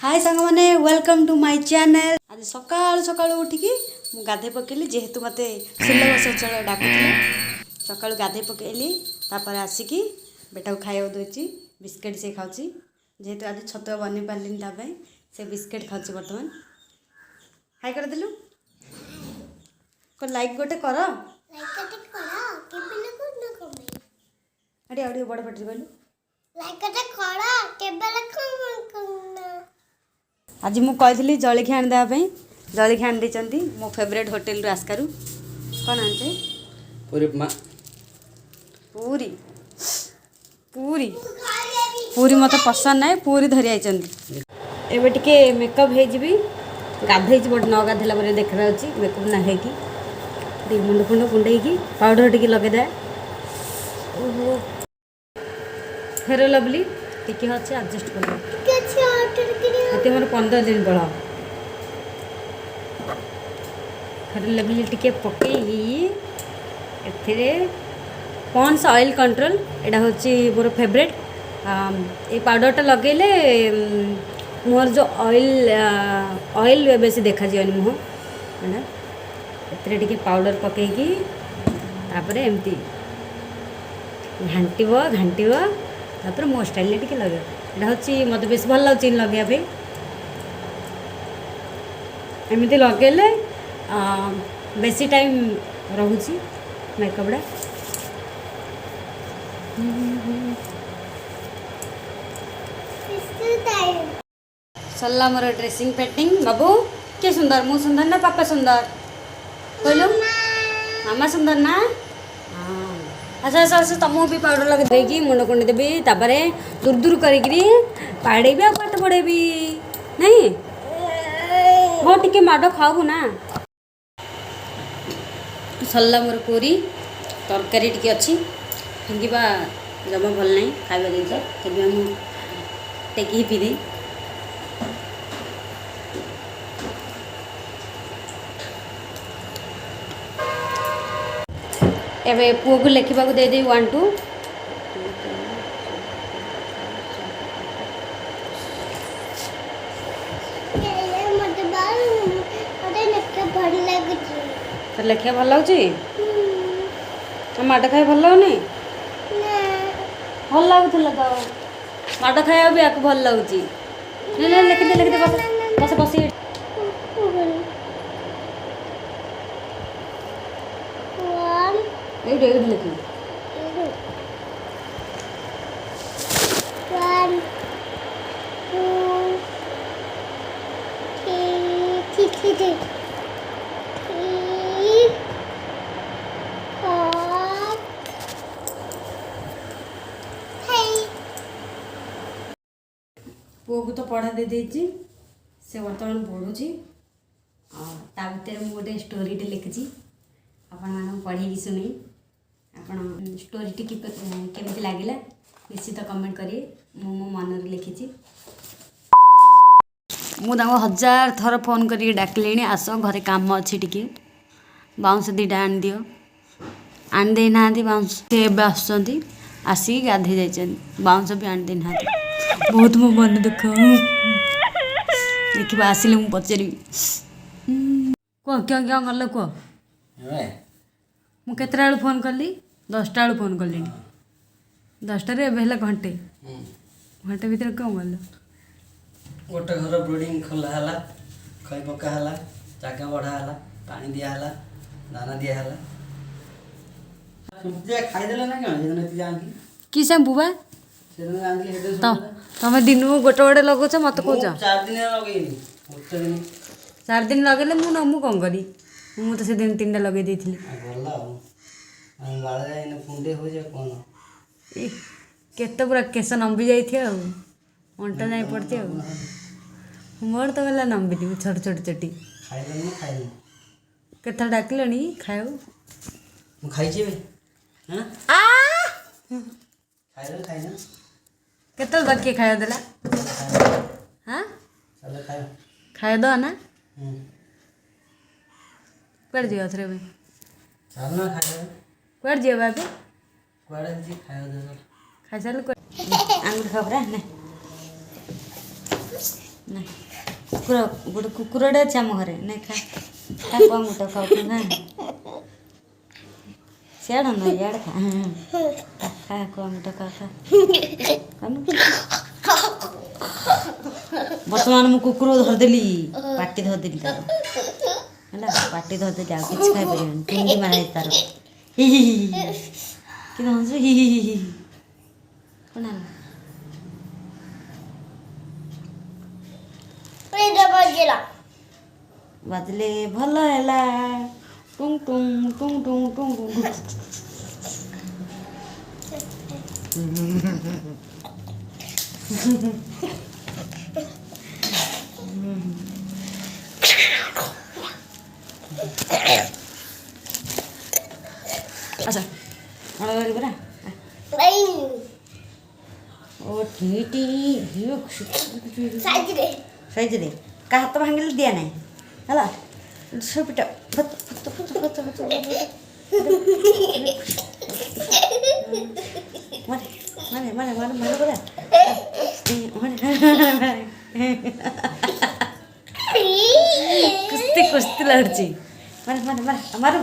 हाय सांग मैंने welcome to my channel. आज सकाल सकाल उठिकी मु गाधे पकेली जेहेतु मते सुलभ सचल डाकुला सकाल गाधे पकेली तापर आसिकी बेटा को खाइबा दोची बिस्किट से खाऊची जेहेतु आज छतुआ बनी पारलिन तापे से बिस्किट खाऊची वर्तमान हाय कर देलु को लाइक गोटे कर अड़ी अड़ी बड़ पटरी कहलु आज मु कही जलखिया आनी देवाई जलखिया आनी देती मो फेवरेट होटेल आस्कारु कौन आनते पूरी उपमा पूरी पूरी पूरी मत पसंद ना पूरी धरी आई एबे टिके मेकअप हो गाधे बट न गाधेला देखा मेकअप ना हो मुंड फुंड कुंडे पाउडर टी लगे ओहो फेर लवली टिके अच्छे एडजस्ट कर मोर 15 दिन बड़ा फेर लवली टिके पकई पॉन्स ऑयल कंट्रोल एटा होची मोर फेवरेट ये पाउडरटा लगेले मोर जो ऑयल बेसी देखा जाए मुह एते पाउडर पकईकी तापर एमती घांटब तापर मो स्टाइल टिके लगे एटा हूँ मत बेस भल लगे लगे एमती लगेले बेसी टाइम रोची मेकअपड़ा सरला मोर ड्रेसिंग पेंटिंग बाबू के सुंदर मु सुंदर ना पापा सुंदर कहलु मामा सुंदर ना अच्छा अच्छा अच्छा तुमको भी पाउडर लगे देगी मुंड कुंडी देवी तापर दूर दूर करी पाड़ेबी आ पाठ पढ़ेबी नहीं हो टिके माड़ खाऊ ना सरला मोर पूरी तरकारी टी अच्छी फिंगा जमा भल ना खावा जिन तभी टेकी पीदे एवं पुओ को लिखा दे 1 2 तो लिखा भल लगे माड़ खाई भल लगुनि भल लगुला तो माड़ खाया भी आपको भल लगुच लिखिदे बस बस लिख 1 2 3 पुओ को तो पढ़ा दे देची से बर्तमान पढ़ुची ता भर मुझे गोटे स्टोरीटे लिखी आपण पढ़ी शुणी आप स्टोरी केमी लगे निश्चित कमेंट करिए मो मन लिखी मुझे 1000 थर फोन करके डाकिले आस घरे काम अच्छी टी बाउंस दीटा आन दियो आन दे ना बाउंस आसुँच आसिक गाधे जाइए बाउंस भी आन दे ना बहुत मो मन दुख देखा आसिले मुझे पचारि कह क्या क्या कल कह मुझे फोन कली 10टा बेलू फोन कली 10टार एवं घंटे घंटे भितर कौन गल गोटे घर ब्रीडिंग खोला खई पका जगह बढ़ा पानी दिहला दाना दिहला खाईदे ना क्या कि शैम्पू बा तुम दिन को गोटे गोटे लगुच मत कौच 4 दिन लगे 4 दिन लगे मुझे कौन करी मुझे तो से दिन 3टा लगे देती केते पूरा केस नंबी जाइए अंटा जाए पड़ती मोर तो गला नंबी छोट छोट चोटी केत डाकिल खाऊ केत बाकी खाया देला हाँ खाया दो ना कड़ जी थे कड़ जी बाबे खाई सारे आंगुर खबरा ना ନା ଗୋଟେ କୁକୁରଟେ ଅଛି ଆମ ଘରେ ନାଇଁ ଖା ଖା କଣ ଗୋଟେ ଖାଉଛୁ ନା ସିଆଡ଼େ ନା ଇଆଡ଼େ ଖା ଖା କଣ ଗୋଟେ ଖା ଖା ବର୍ତ୍ତମାନ ମୁଁ କୁକୁର ଧରିଦେଲି ପାଟି ଧରିଦେଲି ତାର ହେଲା ପାଟି ଧରିଦେଲି ଆଉ କିଛି ଖାଇପାରିବନି ଟୁଙ୍ଗି ମାରା ହେଇଛି ତାର ହି ହି ହି କିନ୍ତୁ ହସୁଛୁ ହି ହି ହି କ'ଣ ହେଲା ବାଜିଲେ ଭଲ ହେଲା Tongue Tongue Tongue Tongue Tongue Tongue ଆଚ୍ଛା କ'ଣ କରିବି ପରା ଓ ଟିଟି ସାଇଜ୍ରେ କାହା ହାତ ଭାଙ୍ଗିଲେ ଦିଆ ନାହିଁ ହେଲା ପିଟା ମାନେ ମାନେ ମାନେ ମାନେ ପରା କୁସ୍ତି କୁସ୍ତି ଲାଗୁଛି ମାନେ ମାନେ ମାନେ ମାରୁ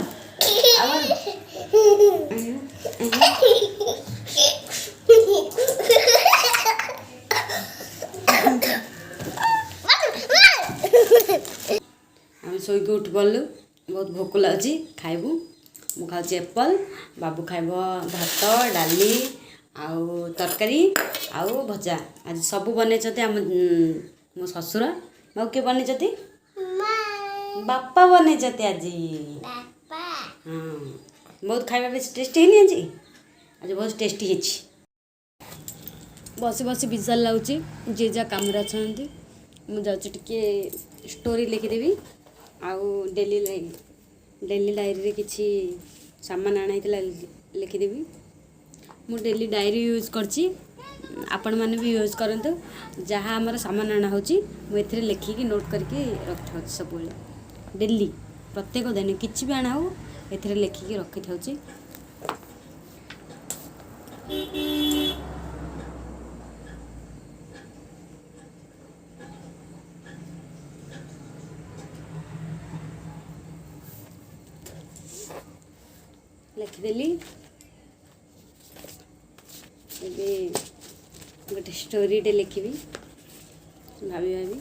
ଆମେ ଶୋଇକି ଉଠି ପଡ଼ିଲୁ ବହୁତ ଭୋକ ଲାଗୁଛି ଖାଇବୁ ମୁଁ ଖାଉଛି ଏପଲ୍ ବାବୁ ଖାଇବ ଭାତ ଡାଲି ଆଉ ତରକାରୀ ଆଉ ଭଜା ଆଜି ସବୁ ବନେଇଛନ୍ତି ଆମ ମୋ ଶ୍ୱଶୁର ଆଉ କିଏ ବନେଇଛନ୍ତି ବାପା ବନେଇଛନ୍ତି ଆଜି ହଁ ବହୁତ ଖାଇବା ବେଶୀ ଟେଷ୍ଟି ହେଇନି ଆଜି ବହୁତ ଟେଷ୍ଟି ହେଇଛି ବସି ବସି ବିଜାର ଲାଗୁଛି ଯିଏ ଯାହା କାମରେ ଅଛନ୍ତି ମୁଁ ଯାଉଛି ଟିକେ ଷ୍ଟୋରି ଲେଖିଦେବି ଆଉ ଡେଲି ଡାଏରୀରେ କିଛି ସାମାନ ଆଣା ହେଇଥିଲା ଲେଖିଦେବି ମୁଁ ଡେଲି ଡାଏରୀ ୟୁଜ୍ କରିଛି ଆପଣମାନେ ବି ୟୁଜ୍ କରନ୍ତୁ ଯାହା ଆମର ସାମାନ ଆଣା ହେଉଛି ମୁଁ ଏଥିରେ ଲେଖିକି ନୋଟ୍ କରିକି ରଖିଥାଉଛି ସବୁବେଳେ ଡେଲି ପ୍ରତ୍ୟେକ ଦିନ କିଛି ବି ଆଣା ହଉ ଏଥିରେ ଲେଖିକି ରଖିଥାଉଛି ଲେଖିଦେଲି ଏବେ ଗୋଟେ ଷ୍ଟୋରିଟେ ଲେଖିବି ଭାବି ଭାବି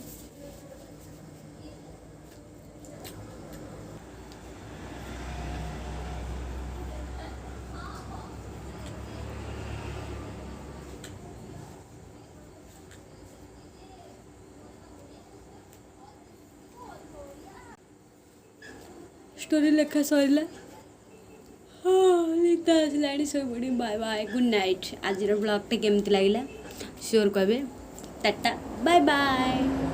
ଷ୍ଟୋରି ଲେଖା ସରିଲା ନିଦ ଆସିଲାଣି ଶୋଇପଡ଼ି ବାଏ ବାଏ ଗୁଡ୍ ନାଇଟ୍ ଆଜିର ବ୍ଲଗ୍ଟା କେମିତି ଲାଗିଲା ସିଓର କହିବେ ଟାଟା ବାଏ ବାଏ